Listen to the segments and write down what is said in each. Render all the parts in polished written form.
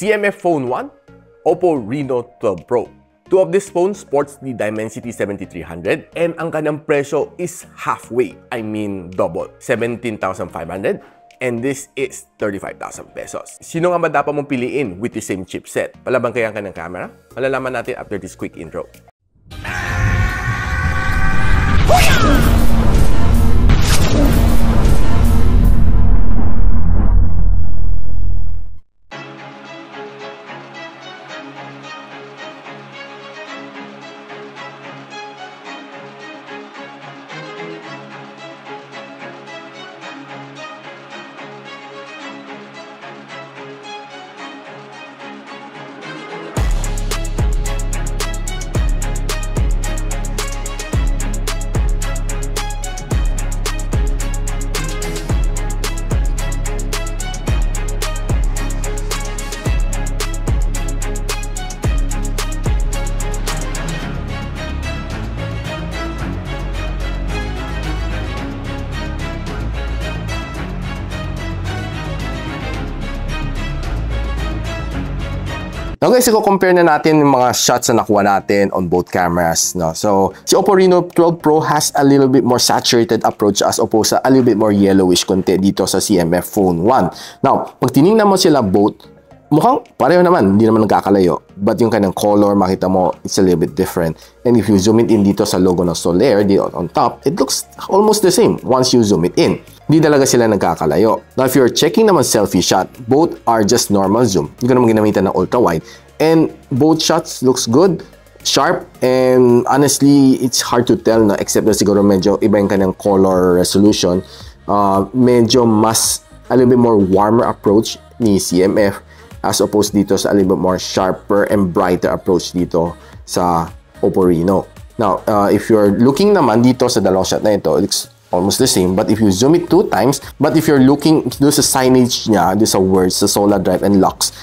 CMF Phone 1, Oppo Reno 12 Pro. Two of these phones sports the Dimensity 7300 and ang kanyang presyo is halfway, I mean double, 17,500 and this is 35,000 pesos. Sino nga ba dapat mong piliin with the same chipset? Palabang kaya ang kanyang camera? Malalaman natin after this quick intro. Now guys, i-compare na natin yung mga shots na nakuha natin on both cameras. No? So, si Oppo Reno 12 Pro has a little bit more saturated approach as opposed sa a little bit more yellowish konti dito sa CMF Phone 1. Now, pag tinignan mo sila both, mukhang pareho naman, hindi naman nagkakalayo. But yung kanyang color, makita mo, it's a little bit different. And if you zoom it in dito sa logo ng Solaire, dito on top, it looks almost the same once you zoom it in. Hindi talaga sila nagkakalayo. Now, if you're checking naman selfie shot, both are just normal zoom. Hindi ko naman ginamitan ng ultra-wide. And both shots looks good, sharp, and honestly, it's hard to tell na except na siguro medyo iba yung kanyang color resolution. Medyo mas, a little bit more warmer approach ni CMF as opposed dito sa a little bit more sharper and brighter approach dito sa Oppo Reno. Now, if you're looking naman dito sa dalawang shot na ito, it looks almost the same, but if you zoom it 2 times, but if you're looking doon sa signage niya, doon sa words, sa Solar Drive and locks,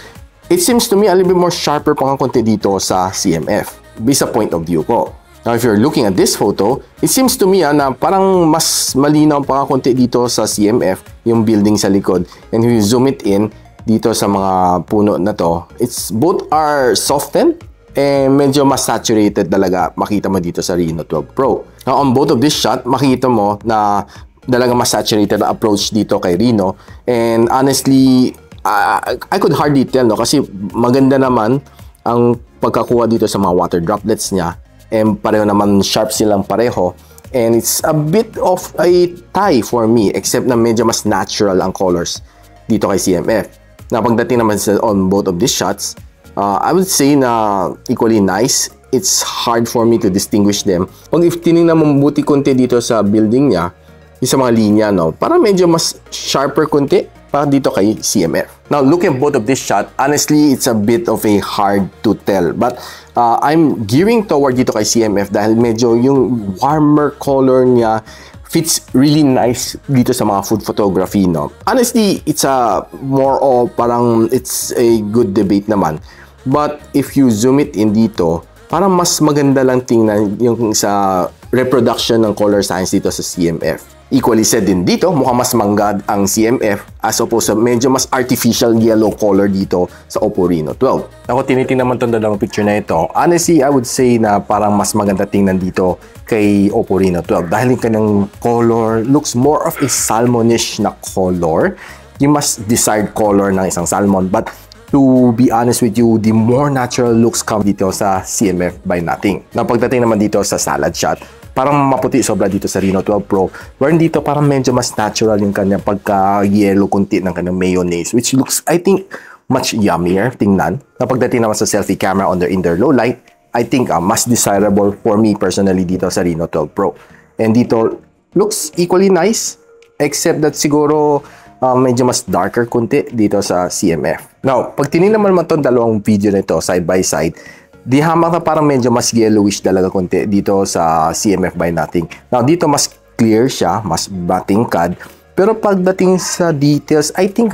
it seems to me a little bit more sharper pa konti dito sa CMF, based sa point of view ko. Now, if you're looking at this photo, it seems to me na parang mas malinaw pa konti dito sa CMF, yung building sa likod. And if you zoom it in, dito sa mga puno na to, it's both are softened and medyo mas saturated talaga makita mo dito sa Reno 12 Pro. Now, on both of this shot, makita mo na talaga mas saturated na approach dito kay Reno. And honestly, I could hardly tell, no? Kasi maganda naman ang pagkakuha dito sa mga water droplets niya. And pareho naman sharp silang pareho. And it's a bit of a tie for me, except na medyo mas natural ang colors dito kay CMF. Na pagdating naman sa on both of these shots, I would say na equally nice. It's hard for me to distinguish them. Pag if tinignan mo mabuti konti dito sa building niya, yung sa mga linya, no, parang medyo mas sharper konti pa dito kay CMF. Now, looking at both of this shot, honestly, it's a bit of a hard to tell. But I'm gearing toward dito kay CMF dahil medyo yung warmer color niya fits really nice dito sa mga food photography, no? Honestly, it's a more of parang it's a good debate naman. But if you zoom it in dito, parang mas maganda lang tingnan yung sa reproduction ng color science dito sa CMF. Equally said din dito, mukhang mas manggad ang CMF as opposed sa medyo mas artificial yellow color dito sa Oppo Reno 12. Ako tinitingnan naman itong dalawang picture na ito. Honestly, I would say na parang mas maganda tingnan dito kay Oppo Reno 12 dahil yung kanyang color looks more of a salmonish na color. Yung mas desired color ng isang salmon. But to be honest with you, the more natural looks come dito sa CMF by Nothing. Na pagdating naman dito sa salad shot, parang maputi sobra dito sa Reno 12 Pro. Wherein dito parang medyo mas natural yung kanyang pagka-yellow kunti ng kanyang mayonnaise, which looks, I think, much yummier tingnan. Na pagdating naman sa selfie camera in their low light, I think mas desirable for me personally dito sa Reno 12 Pro. And dito, looks equally nice, except that siguro medyo mas darker kunti dito sa CMF. Now, pag tinignan naman itong dalawang video na ito side by side, di hamak na parang medyo mas yellowish talaga konti dito sa CMF by Nothing. Now, dito mas clear siya, mas matingkad. Pero pagdating sa details, I think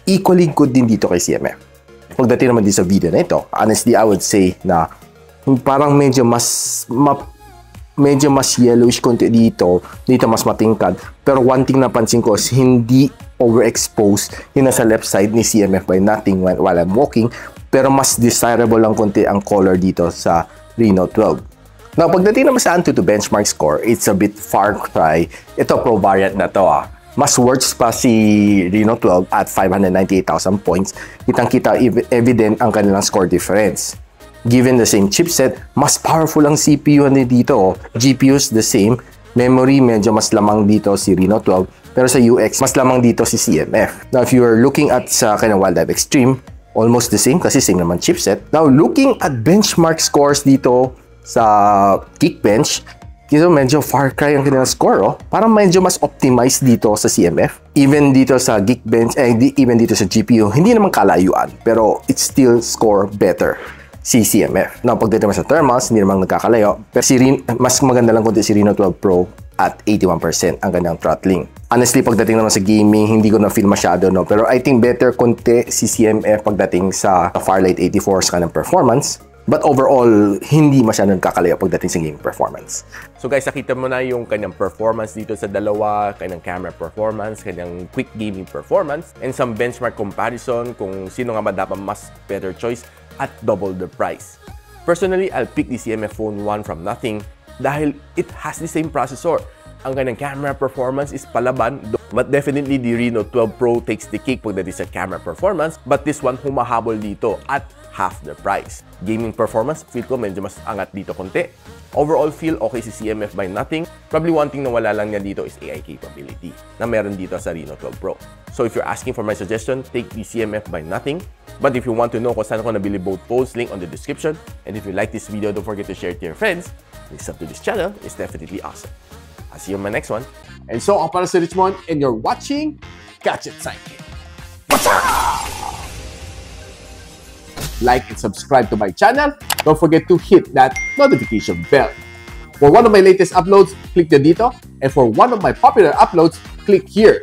equally good din dito kay CMF. Pagdating naman din sa video na ito, honestly, I would say na parang medyo mas yellowish konti dito mas matingkad. Pero one thing napansin ko is hindi overexposed yung nasa left side ni CMF by nothing while I'm walking, pero mas desirable lang konti ang color dito sa Reno 12. Now, pagdating naman sa Antutu benchmark score, it's a bit far cry. Ito, pro variant na to Mas worse pa si Reno 12 at 598,000 points. Kitang-kita evident ang kanilang score difference. Given the same chipset, mas powerful ang CPU dito. GPUs the same. Memory, medyo mas lamang dito si Reno 12. Pero sa UX, mas lamang dito si CMF. Now, if you are looking at sa kanyang Wildlife Extreme, almost the same kasi same naman chipset. Now, looking at benchmark scores dito sa Geekbench, dito medyo far cry ang kanilang score. Parang medyo mas optimized dito sa CMF. Even dito sa Geekbench, even dito sa GPU, hindi naman kalayuan. Pero it still score better si CMF. Now, pagdating naman sa thermals, hindi naman nagkakalayo. Pero mas maganda lang kundi si Reno 12 Pro at 81% ang kanyang throttling. Honestly, pagdating naman sa gaming, hindi ko na-feel masyado, no? Pero I think better konti si CMF pagdating sa Firelight 84 sa kanyang performance. But overall, hindi masyadong kakalayo pagdating sa gaming performance. So guys, nakita mo na yung kanyang performance dito sa dalawa, kanyang camera performance, kanyang quick gaming performance, and some benchmark comparison kung sino nga ba dapat mas better choice at double the price. Personally, I'll pick the CMF Phone 1 from nothing dahil it has the same processor. Ang kanyang camera performance is palaban, but definitely the Reno 12 Pro takes the cake pagdating sa camera performance, but this one humahabol dito at half the price. Gaming performance, feel ko medyo mas angat dito konti. Overall feel okay si CMF by nothing. Probably one thing na wala lang niya dito is AI capability na meron dito sa Reno 12 Pro. So if you're asking for my suggestion, take the CMF by nothing. But if you want to know kung saan ko nabili both phones, link on the description. And if you like this video, don't forget to share it to your friends. And sub to this channel is definitely awesome. I'll see you on my next one. And so, ako para si Richmond, and you're watching Gadget Sidekick. What's up? Like and subscribe to my channel. Don't forget to hit that notification bell. For one of my latest uploads, click the dito. And for one of my popular uploads, click here.